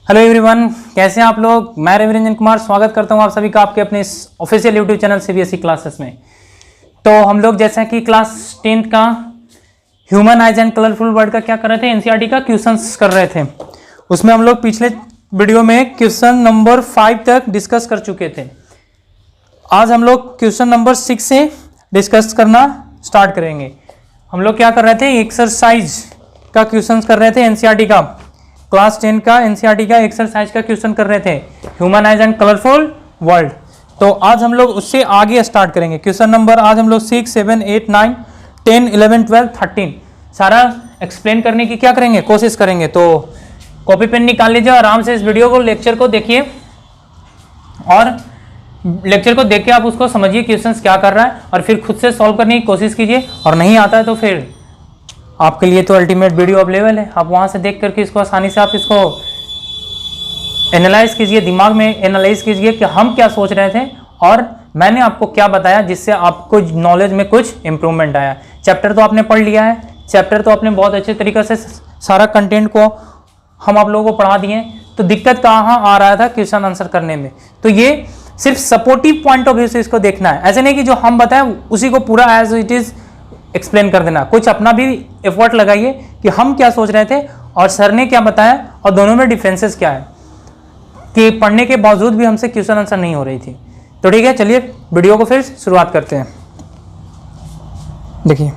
Hello everyone, कैसे हैं आप लोग। मैं रवि रंजन कुमार स्वागत करता हूं आप सभी का आपके अपने इस official YouTube channel CBSE classes में। तो हम लोग जैसा कि क्लास 10th का human eyes and colourful world का क्या कर रहे थे, एनसीईआरटी का क्वेश्चंस कर रहे थे। उसमें हम लोग पिछले वीडियो में क्वेश्चन नंबर 5 तक डिस्कस कर चुके थे। आज हम लोग क्वेश्चन नंबर 6 से डिस्कस करना स्टार्ट करेंगे। हम लोग क्या कर रहे थे, एक्सरसाइज का क्वेश्चन कर रहे थे। एनसीईआरटी का क्लास 10 का एनसीईआरटी का एक्सरसाइज का क्वेश्चन कर रहे थे, human eyes and colourful world. तो आज हम लोग उससे आगे स्टार्ट करेंगे। क्वेश्चन नंबर आज हम लोग 6, 7, 8, 9, 10, 11, 12, 13 सारा एक्सप्लेन करने की क्या करेंगे, कोशिश करेंगे। तो कॉपी पेन निकाल लीजिए, आराम से इस वीडियो को, लेक्चर को देखिए और लेक्चर को देख के आप उसको समझिए क्वेश्चंस क्या कर रहा है और फिर खुद से सॉल्व करने की कोशिश कीजिए। और नहीं आता है तो फिर आपके लिए तो अल्टीमेट वीडियो अवेलेबल है, आप वहां से देख करके इसको आसानी से आप इसको एनालाइज कीजिए, दिमाग में एनालाइज कीजिए कि हम क्या सोच रहे थे और मैंने आपको क्या बताया जिससे आपको नॉलेज में कुछ इंप्रूवमेंट आया। चैप्टर तो आपने पढ़ लिया है, चैप्टर तो आपने बहुत अच्छे तरीके से सारा कंटेंट को हम आप लोगों को पढ़ा दिए, तो दिक्कत कहाँ आ रहा था क्वेश्चन आंसर करने में। तो ये सिर्फ सपोर्टिव पॉइंट ऑफ व्यू से इसको देखना है, ऐसे नहीं कि जो हम बताएं उसी को पूरा एज इट इज एक्सप्लेन कर देना। कुछ अपना भी एफर्ट लगाइए कि हम क्या सोच रहे थे और सर ने क्या बताया और दोनों में डिफरेंसेस क्या है, कि पढ़ने के बावजूद भी हमसे क्वेश्चन आंसर नहीं हो रही थी। तो ठीक है, चलिए वीडियो को फिर शुरुआत करते हैं। देखिए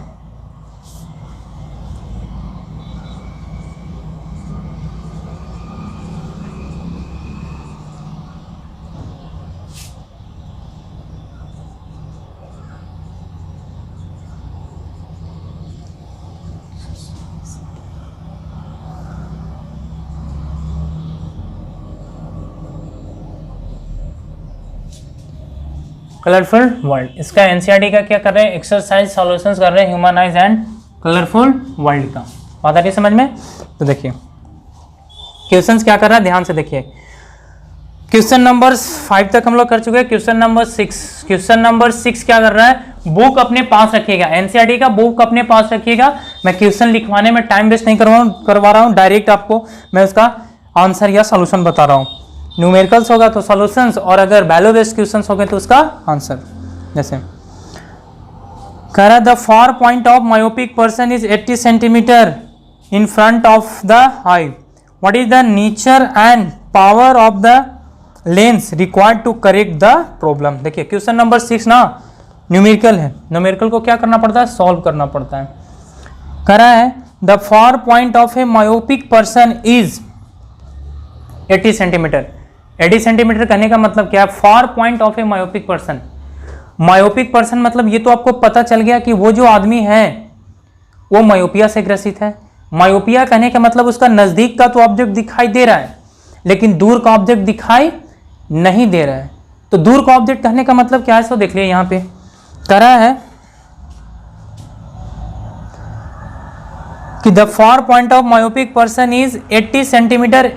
कलरफुल वर्ल्ड, इसका एनसीईआरटी का क्या कर रहे हैं, एक्सरसाइज सॉल्यूशंस कर रहे हैं, human eyes and colourful world का। बात आ रही समझ में। तो देखिए क्वेश्चंस क्या कर रहा है, ध्यान से देखिए। क्वेश्चन नंबर 5 तक हम लोग कर चुके हैं। क्वेश्चन नंबर 6 क्या कर रहा है, बुक अपने पास रखिएगा, एनसीईआरटी का बुक अपने पास रखिएगा। मैं क्वेश्चन लिखवाने में टाइम वेस्ट नहीं करवा रहा हूँ, डायरेक्ट आपको मैं उसका आंसर या सोल्यूशन बता रहा हूँ। न्यूमेरिकल्स होगा तो सॉल्यूशंस, और अगर वैल्यू बेस्ड क्वेश्चंस हो गए तो उसका आंसर। जैसे कह रहा है the far point of myopic person is 80 centimetre in front of the eye, what is the nature and power of the lens required to correct the problem. देखिए question number 6 ना न्यूमेरिकल है, numerical को क्या करना पड़ता है, solve करना पड़ता है। कह रहा है the far point of A myopic person is 80 centimetre. 80 centimetre कहने का मतलब क्या है, फार point of A myopic person. Myopic person मतलब ये तो आपको पता चल गया कि वो जो आदमी है वो मायोपिया से ग्रसित है। मायोपिया कहने का मतलब उसका नजदीक का तो ऑब्जेक्ट दिखाई दे रहा है लेकिन दूर का ऑब्जेक्ट दिखाई नहीं दे रहा है। तो दूर का ऑब्जेक्ट कहने का मतलब क्या है, इसको देख लिया। यहां पे कह रहा है कि the far point of myopic person is 80 centimetre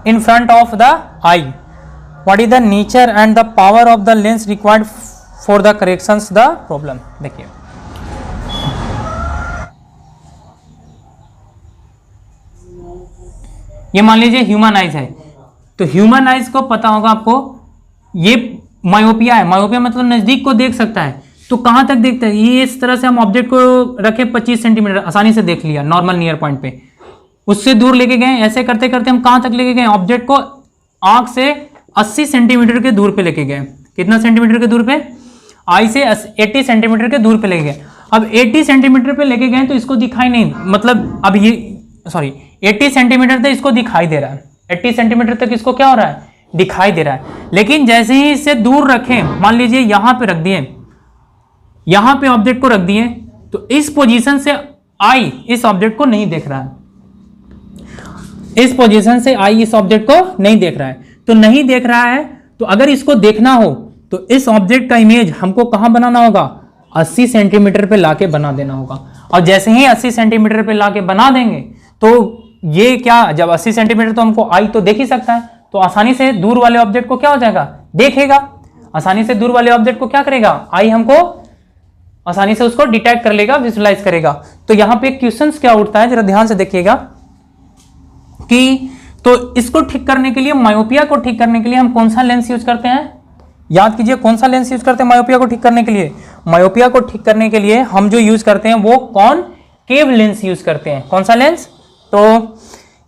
in front of the eye, what is the nature and the power of the lens required for the corrections the problem। देखिए ये मान लीजिए ह्यूमन आइज है, तो human eyes को पता होगा आपको ये मायोपिया है। मायोपिया मतलब नजदीक को देख सकता है, तो कहां तक देखता है, ये इस तरह से हम ऑब्जेक्ट को रखे 25 सेंटीमीटर, आसानी से देख लिया नॉर्मल नियर पॉइंट पे, उससे दूर लेके गए। ऐसे करते करते हम कहां तक लेके गए, ऑब्जेक्ट को आंख से 80 सेंटीमीटर के दूर पे लेके गए। कितना सेंटीमीटर के दूर पे, आई से 80 सेंटीमीटर के दूर पे लेके गए। अब 80 सेंटीमीटर पे लेके गए तो इसको दिखाई नहीं, मतलब अब ये 80 सेंटीमीटर तक इसको दिखाई दे रहा है, 80 सेंटीमीटर तक इसको क्या हो रहा है, दिखाई दे रहा है। लेकिन जैसे ही इससे दूर रखें, मान लीजिए यहां पे रख दिए, यहां पे ऑब्जेक्ट को रख दिए, तो इस पोजीशन से आई इस ऑब्जेक्ट को नहीं देख रहा है, इस पोजीशन से आई इस ऑब्जेक्ट को नहीं देख रहा है। तो नहीं देख रहा है, तो अगर इसको देखना हो तो इस ऑब्जेक्ट का इमेज हमको कहां बनाना होगा, 80 सेंटीमीटर पे लाके बना देना होगा। और जैसे ही 80 सेंटीमीटर पे लाके बना देंगे तो ये क्या, जब 80 सेंटीमीटर तो हमको आई तो देख ही सकता है, तो आसानी से दूर वाले ऑब्जेक्ट को क्या हो जाएगा, देखेगा। आसानी से दूर वाले ऑब्जेक्ट को क्या करेगा, आई हमको आसानी से उसको डिटेक्ट कर लेगा, विजुलाइज करेगा। तो यहां पे क्वेश्चंस क्या उठता है, जरा ध्यान से देखिएगा कि तो इसको ठीक करने के लिए, मायोपिया को ठीक करने के लिए हम कौन सा लेंस यूज करते हैं? याद कीजिए, कौन सा लेंस यूज करते हैं मायोपिया को ठीक करने के लिए? मायोपिया को ठीक करने के लिए हम जो यूज करते हैं वो कॉनकेव लेंस यूज करते हैं। कौन सा लेंस? तो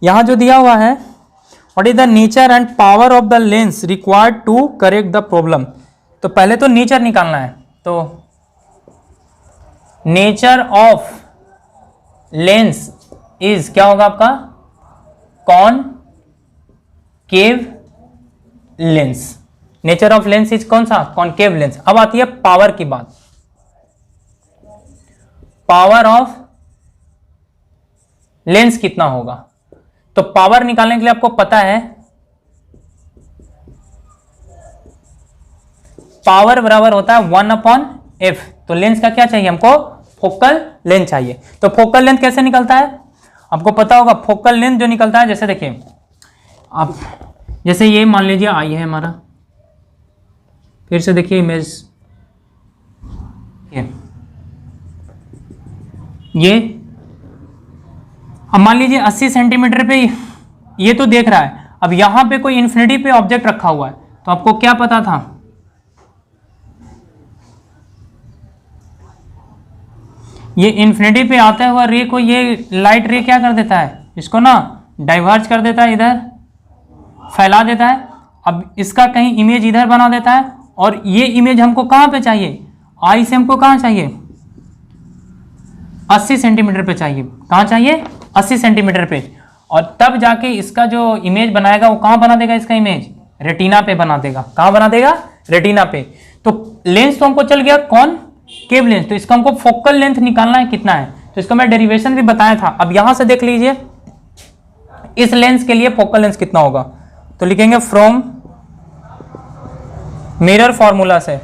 यहां जो दिया हुआ है, what is the nature and power of the lens required to correct the problem. तो पहले तो नेचर निकालना है, तो नेचर ऑफ लेंस इज क्या होगा आपका? Concave lens. Nature of lens is कौन सा? Concave lens. अब आती है पावर की बात। पावर ऑफ लेंस कितना होगा? तो पावर निकालने के लिए आपको पता है पावर बराबर होता है 1/f। तो लेंस का क्या चाहिए हमको? फोकल लेंथ चाहिए। तो फोकल लेंथ कैसे निकलता है? आपको पता होगा फोकल लेंथ जो निकलता है, जैसे देखिए आप, जैसे ये मान लीजिए आई है हमारा, फिर से देखिए इमेज, ये अब मान लीजिए 80 सेंटीमीटर पे ये तो देख रहा है। अब यहां पे कोई इन्फिनिटी पे ऑब्जेक्ट रखा हुआ है, तो आपको क्या पता था? ये इन्फिनिटी पे आता हुआ रे को ये लाइट रे क्या कर देता है? इसको ना डाइवर्ज कर देता है, इधर फैला देता है। अब इसका कहीं इमेज इधर बना देता है, और ये इमेज हमको कहां पे चाहिए? आई से हमको कहां चाहिए? 80 सेंटीमीटर पे चाहिए। कहां चाहिए? 80 सेंटीमीटर पे। और तब जाके इसका जो इमेज बनाएगा वो कहां बना देगा? इसका इमेज रेटिना पे बना देगा। कहां बना देगा? रेटिना पे। तो लेंस तो हमको चल गया कॉनकेव लेंस, तो इसका हमको फोकल लेंथ निकालना है कितना है। तो इसका मैं डेरिवेशन भी बताया था। अब यहां से देख लीजिए इस लेंस के लिए फोकल लेंथ कितना होगा, तो लिखेंगे फ्रॉम मिरर फॉर्मूला से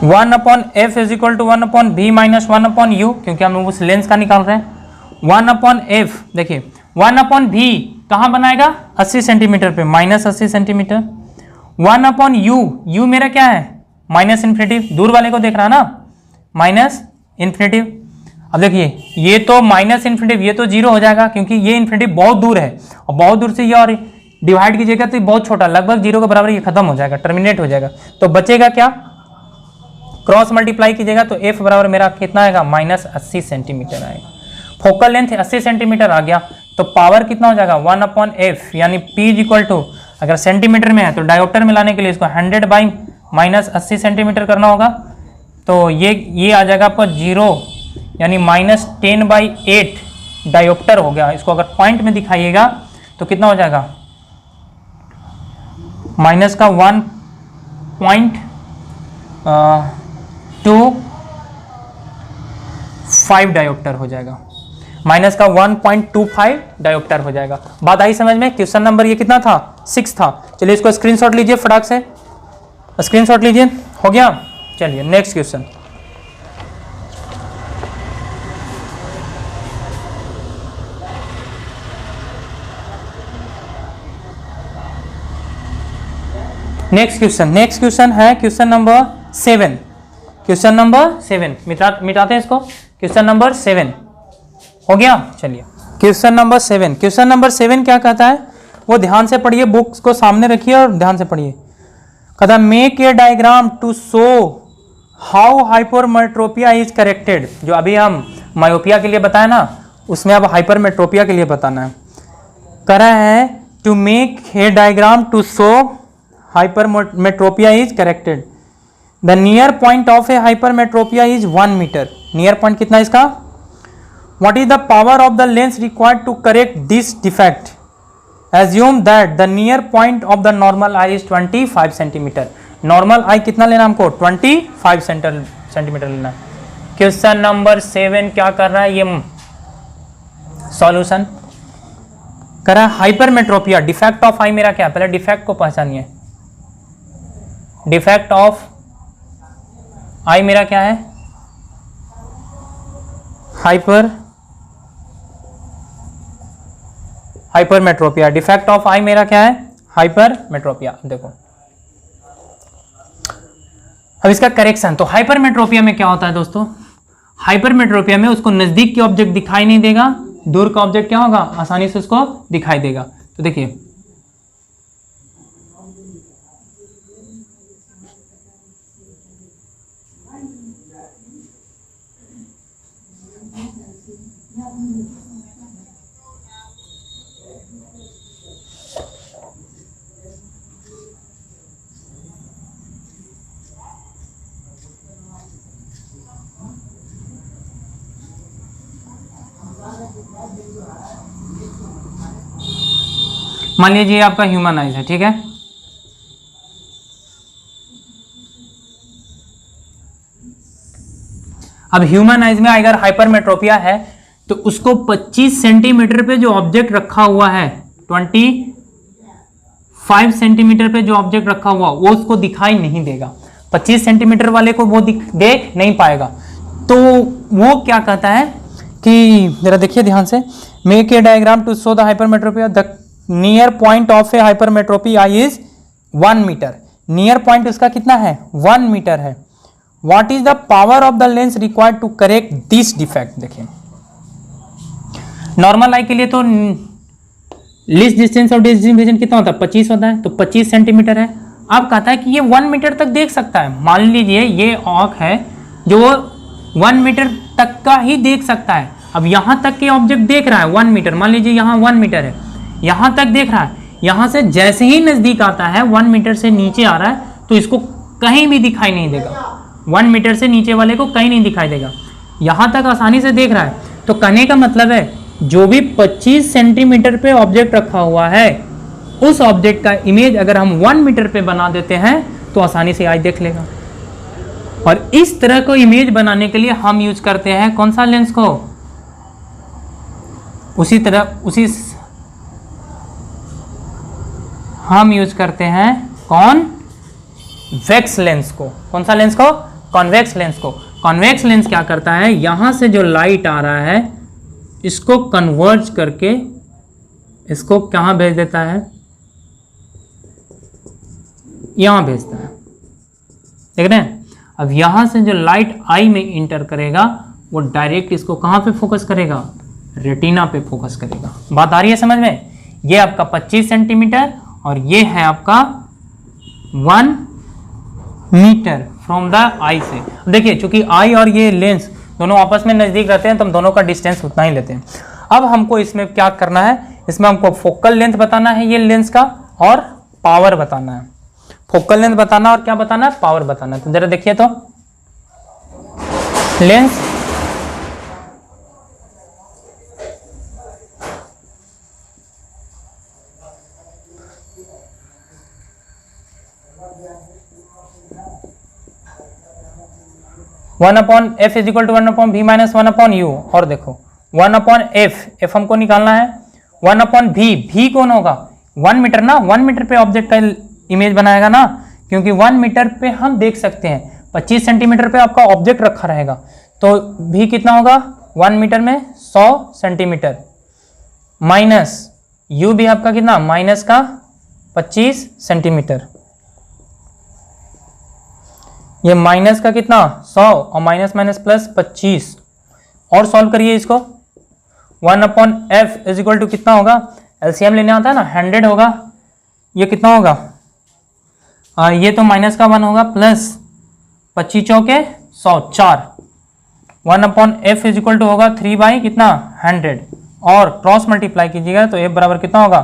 1/f is equal to 1/b minus 1/u, क्योंकि हम उस लेंस का निकाल रहे हैं। 1/f देखिए 1/b कहां बनाएगा? 80 सेंटीमीटर पे, माइनस 80 सेंटीमीटर। 1/u, u मेरा क्या है? माइनस इन्फिनिटी, दूर वाले को देख रहा है ना, माइनस इन्फिनिटी। अब देखिए ये तो माइनस इन्फिनिटी, ये तो जीरो हो जाएगा क्योंकि ये इन्फिनिटी बहुत दूर है, और बहुत दूर से ये और डिवाइड कीजिएगा तो ये बहुत छोटा, लगभग जीरो के बराबर ये खत्म हो जाएगा, टर्मिनेट हो जाएगा। तो बचेगा क्या? क्रॉस मल्टीप्लाई कीजिएगा तो f बराबर मेरा कितना आएगा? माइनस 80 सेंटीमीटर आएगा। फोकल लेंथ 80 सेंटीमीटर आ गया, तो पावर कितना हो जाएगा? 1/f, यानी p इज इक्वल टू, अगर सेंटीमीटर में है तो डायोप्टर में लाने के लिए इसको 100 बाई माइनस 80 सेंटीमीटर करना होगा। तो ये आ जाएगा आपका 0, यानी माइनस 10/8 डायोप्टर हो गया। इसको अगर पॉइंट में दिखाइएगा तो कितना हो जाएगा? माइनस का 1.25 डायोप्टर हो जाएगा, माइनस का 1.25 डायोप्टर हो जाएगा। बात आई समझ में? क्वेश्चन नंबर ये कितना था? 6 था। चलिए इसको स्क्रीनशॉट लीजिए, फटाक से स्क्रीनशॉट लीजिए। हो गया? चलिए नेक्स्ट क्वेश्चन। नेक्स्ट क्वेश्चन है क्वेश्चन नंबर 7। क्वेश्चन नंबर 7 मिटाते हैं इसको। क्वेश्चन नंबर 7 हो गया। चलिए क्वेश्चन नंबर 7, क्वेश्चन नंबर 7 क्या कहता है वो ध्यान से पढ़िए, बुक्स को सामने रखिए और ध्यान से पढ़िए। कहता है make a diagram to show how hypermetropia is corrected. जो अभी हम मायोपिया के लिए बताया ना, उसमें अब हाइपरमेट्रोपिया के लिए बताना है। कह रहा है to make a diagram to show hypermetropia is corrected. The near point of a hypermetropia is 1 meter. Near point कितना इसका? What is the power of the lens required to correct this defect? Assume that the near point of the normal eye is 25 centimeter. Normal eye कितना लेना हमको? 25 centimetre लेना। Question number 7 क्या कर रहा है? ये सॉल्यूशन कर रहा है हाइपरमेट्रोपिया। डिफेक्ट ऑफ आई मेरा क्या? पहले डिफेक्ट को पहचानिए। डिफेक्ट ऑफ आई मेरा क्या है? हाइपरमेट्रोपिया। डिफेक्ट ऑफ आई मेरा क्या है? हाइपरमेट्रोपिया। देखो अब इसका करेक्शन। तो हाइपरमेट्रोपिया में क्या होता है दोस्तों? हाइपरमेट्रोपिया में उसको नजदीक के ऑब्जेक्ट दिखाई नहीं देगा, दूर का ऑब्जेक्ट क्या होगा, आसानी से उसको दिखाई देगा। तो देखिए मान लीजिए आपका ह्यूमन आइज है, ठीक है। अब ह्यूमन आइज में अगर हाइपरमेट्रोपिया है तो उसको 25 सेंटीमीटर पे जो ऑब्जेक्ट रखा हुआ है, 25 सेंटीमीटर पे जो ऑब्जेक्ट रखा हुआ वो उसको दिखाई नहीं देगा। 25 सेंटीमीटर वाले को वो देख नहीं पाएगा। तो वो क्या कहता है कि जरा देखिए ध्यान से, make a diagram to show the hypermetropia. The near point of a hypermetropic eye is 1 meter. Near point उसका कितना है, 1 मीटर है। What is the power of the lens required to correct this defect. देखिए normal eye के लिए तो least distance of distribution कितना होता है, 25 होता है, तो 25 सेंटीमीटर है। अब कहता है कि ये 1 मीटर तक देख सकता है। मान लीजिए ये आँख है जो 1 मीटर तक का ही देख सकता है। अब यहाँ तक के ऑब्जेक्ट देख रहा है 1 मीटर, मान लीजिए यहाँ 1 मीटर है, यहाँ तक देख रहा है। यहाँ से जैसे ही नज़दीक आता है 1 मीटर से नीचे आ रहा है तो इसको कहीं भी दिखाई नहीं देगा। 1 मीटर से नीचे वाले को कहीं नहीं दिखाई देगा। यहाँ तक आसानी से देख रहा है। तो कहने का मतलब है जो भी 25 सेंटीमीटर पे ऑब्जेक्ट रखा हुआ है उस ऑब्जेक्ट का इमेज अगर हम 1 मीटर पे बना देते हैं तो आसानी से आई देख लेगा। और इस तरह को इमेज बनाने के लिए हम यूज करते हैं कौन सा लेंस को, उसी हम यूज करते हैं कॉन्वेक्स लेंस को। कौन सा लेंस को, कॉन्वेक्स लेंस को। कॉन्वेक्स लेंस क्या करता है, यहां से जो लाइट आ रहा है इसको कन्वर्ज करके इसको कहां भेज देता है, यहां भेजता है। देख रहे हैं। अब यहां से जो लाइट आई में इंटर करेगा वो डायरेक्ट इसको कहां पे फोकस करेगा, रेटिना पे फोकस करेगा। बात आ रही है समझ में। ये आपका 25 सेंटीमीटर और ये है आपका 1 मीटर फ्रॉम द आई से। देखिए चूंकि आई और ये लेंस दोनों आपस में नज़दीक रहते हैं तो हम दोनों का डिस्टेंस उतना ही लेते हैं। अब हमको इसमें क्या करना है, इसमें हमको फोकल लेंथ बताना है ये लेंस का, और पावर बताना है। फोकल लेंथ बताना और क्या बताना है, पावर बताना है। तो जरा देखिए तो lens one upon f is equal to 1 upon v minus 1 upon u. और देखो 1 अपॉन एफ हमको निकालना है, 1 अपॉन भी कौन होगा, 1 मीटर ना, 1 मीटर पे ऑब्जेक्ट का इमेज बनाएगा ना, क्योंकि 1 मीटर पे हम देख सकते हैं। 25 सेंटीमीटर पे आपका ऑब्जेक्ट रखा रहेगा तो भी कितना होगा, 1 मीटर में 100 सेंटीमीटर, माइनस यू भी आपका कितना, माइनस का 25 सेंटीमीटर। ये माइनस का कितना 100 और माइनस माइनस प्लस 25। और सॉल्व करिए इसको। 1 upon f is equal to कितना होगा, एलसीएम लेने आता है ना, 100 होगा। ये कितना होगा, ये तो माइनस का 1 होगा प्लस 25 चौके 100 4। 1 upon f is equal to होगा 3 बाई कितना 100, और क्रॉस मल्टीप्लाई कीजिएगा तो एफ बराबर कितना होगा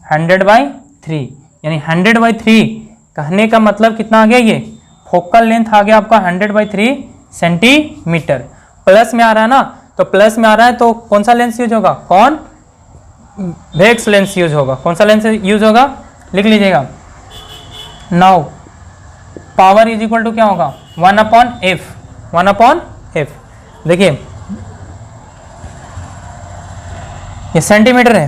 100/3, यानी 100/3 कहने का मतलब कितना आ गया, ये फोकल लेंथ आ गया आपका 100/3 सेंटीमीटर। प्लस में आ रहा है ना, तो प्लस में आ रहा है तो कौन सा लेंस यूज होगा, कॉन्वेक्स लेंस यूज होगा। कौन सा लेंस यूज होगा, लिख लीजिएगा। Now power is equal to क्या होगा, 1 अपॉन एफ। 1 अपॉन एफ देखिए ये सेंटीमीटर है।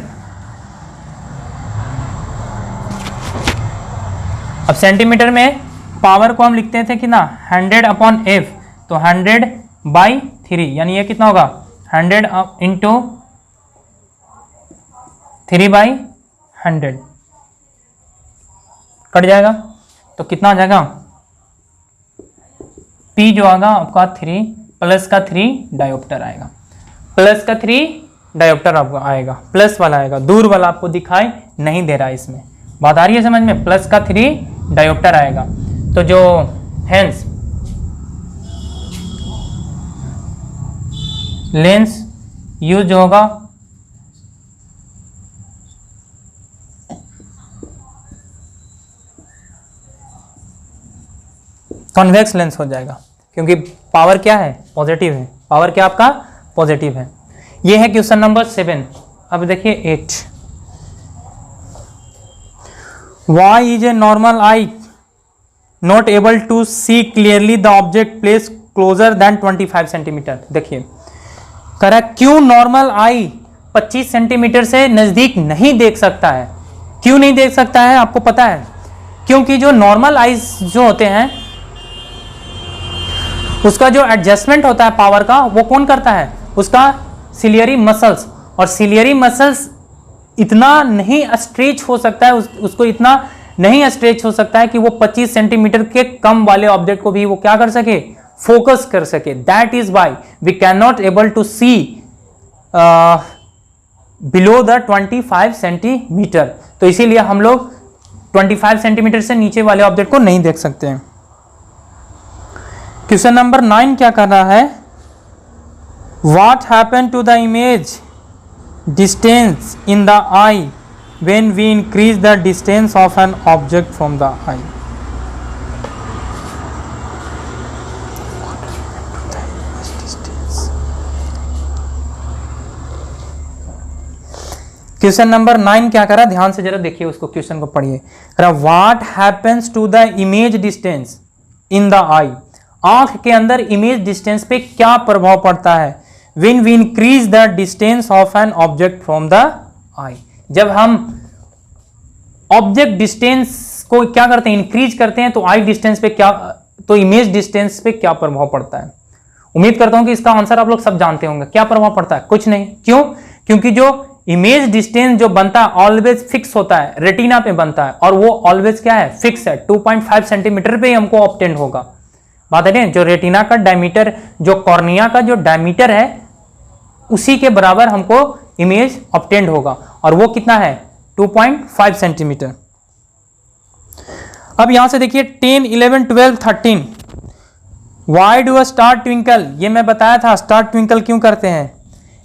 अब सेंटीमीटर में पावर को हम लिखते थे कि ना 100 अपॉन एफ, तो 100/3 यानी ये कितना होगा 100 इंटू 3/100 कट जाएगा तो कितना आ जाएगा, P जो आएगा आपका 3 प्लस का 3 डायोप्टर आएगा, प्लस का 3 डायोप्टर आपको आएगा, प्लस वाला आएगा, दूर वाला आपको दिखाई नहीं दे रहा है इसमें। बात आ रही है समझ में? प्लस का 3 डायोप्टर आएगा। तो जो हेंस लेंस यूज होगा कॉन्वेक्स लेंस हो जाएगा, क्योंकि पावर क्या है? पॉजिटिव है। पावर क्या आपका? पॉजिटिव है। ये है क्वेश्चन नंबर 7। अब देखिए 8। Why is a normal eye not able to see clearly the object place closer than 25 centimetre. देखिए करा क्यों नॉर्मल आई 25 सेंटीमीटर से नजदीक नहीं देख सकता है? क्यों नहीं देख सकता है आपको पता है? क्योंकि जो नॉर्मल आईज जो होते हैं उसका जो एडजस्टमेंट होता है पावर का, वो कौन करता है? उसका सिलियरी मसल्स। और सिलियरी मसल्स इतना नहीं स्ट्रेच हो सकता है, उसको इतना नहीं स्ट्रेच हो सकता है कि वो 25 सेंटीमीटर के कम वाले ऑब्जेक्ट को भी वो क्या कर सके? फोकस कर सके। That is why we can not able to see below the 25 centimetre. तो इसीलिए हम लोग 25 सेंटीमीटर से नीचे वाले ऑब्जेक्ट को नहीं देख सकते हैं। क्वेश्चन नंबर 9 क्या कर रहा है? What happened to the image distance in the eye when we increase the distance of an object from the eye? Question number 9 क्या कर रहा है? ध्यान से जरा देखिए उसको, क्वेश्चन को पढ़िए। What happens to the image distance in the eye? आंख के अंदर इमेज डिस्टेंस पे क्या प्रभाव पड़ता है? When we increase the distance of an object from the eye, जब हम ऑब्जेक्ट डिस्टेंस को क्या करते हैं? इंक्रीज करते हैं, तो आई डिस्टेंस पे क्या, तो इमेज डिस्टेंस पे क्या प्रभाव पड़ता है? उम्मीद करता हूं कि इसका आंसर आप लोग सब जानते होंगे। क्या प्रभाव पड़ता है? कुछ नहीं। क्यों? क्योंकि जो इमेज डिस्टेंस जो बनता है ऑलवेज फिक्स होता है, रेटिना पे बनता है, और वो ऑलवेज क्या है? फिक्स है। 2.5 सेंटीमीटर पे ही हमको ऑब्टेन होगा। बात है, जो रेटिना का डायमीटर, जो कॉर्निया का जो डायमीटर है, उसी के बराबर हमको इमेज ऑब्टेन्ड होगा, और वो कितना है? 2.5 सेंटीमीटर। अब यहां से देखिए 10, 11, 12, 13। Why do a star twinkle? ये मैं बताया था स्टार ट्विंकल क्यों करते हैं।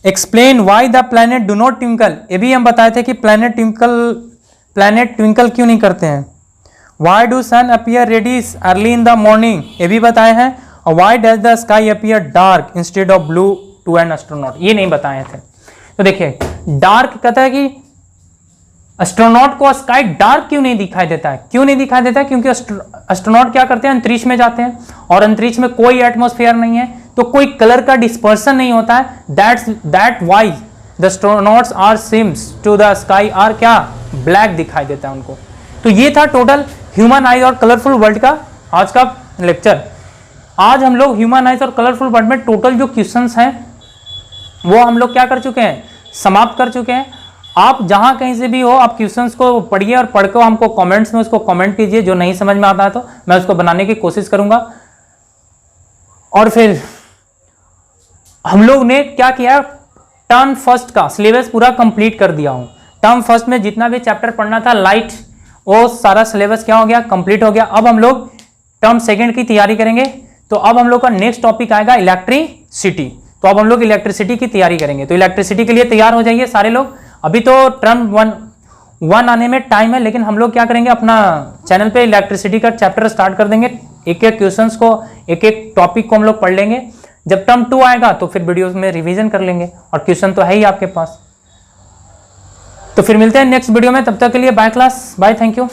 Explain why the planet do not twinkle? ये भी हम बताए थे कि प्लैनेट ट्विंकल क्यों नहीं करते हैं। Why do sun appear reddish early in the morning? ये भी बताए हैं। और why does the sky appear dark instead of blue to an astronaut? ये नहीं बताए थे। तो देखिए डार्क कहता है कि एस्ट्रोनॉट को स्काई डार्क क्यों नहीं दिखाई देता है? क्यों नहीं दिखाई देता है? क्योंकि एस्ट्रोनॉट क्या करते हैं? अंतरिक्ष में जाते हैं, और अंतरिक्ष में कोई एटमॉस्फेयर नहीं है, तो कोई कलर का डिस्पर्सन नहीं होता है। That why the astronauts are seems to the sky are क्या? ब्लैक दिखाई देता है उनको। तो ये था टोटल ह्यूमन आइज और कलरफुल वर्ल्ड का आज का लेक्चर। आज हम लोग ह्यूमन आइज और कलरफुल वर्ल्ड में टोटल जो क्वेश्चंस हैं वो हम लोग क्या कर चुके हैं? समाप्त कर चुके हैं। आप जहां कहीं से भी हो, आप क्वेश्चंस को पढ़िए और पढ़ के हमको कमेंट्स में उसको कमेंट कीजिए। जो नहीं समझ में आता है तो मैं उसको बनाने की कोशिश करूंगा। और फिर हम लोग ने क्या किया? टर्म फर्स्ट का सिलेबस पूरा कंप्लीट कर दिया हूं। टर्म फर्स्ट में जितना भी चैप्टर पढ़ना था लाइट, वो सारा सिलेबस क्या हो गया? कंप्लीट हो गया। अब हम लोग टर्म सेकंड की तैयारी करेंगे। तो अब हम लोग का नेक्स्ट टॉपिक आएगा इलेक्ट्रिसिटी। तो अब हम लोग इलेक्ट्रिसिटी की तैयारी करेंगे। तो इलेक्ट्रिसिटी के लिए तैयार हो जाइए सारे लोग। अभी तो टर्म वन आने में टाइम है, लेकिन हम लोग क्या करेंगे? अपना चैनल पे इलेक्ट्रिसिटी का चैप्टर स्टार्ट कर देंगे। एक एक क्वेश्चंस को, एक एक टॉपिक को हम लोग पढ़ लेंगे। जब टर्म 2 आएगा तो फिर वीडियोस में रिवीजन कर लेंगे, और क्वेश्चन तो है ही आपके पास। तो फिर मिलते हैं नेक्स्ट वीडियो में। तब तक के लिए bye class, bye, thank you.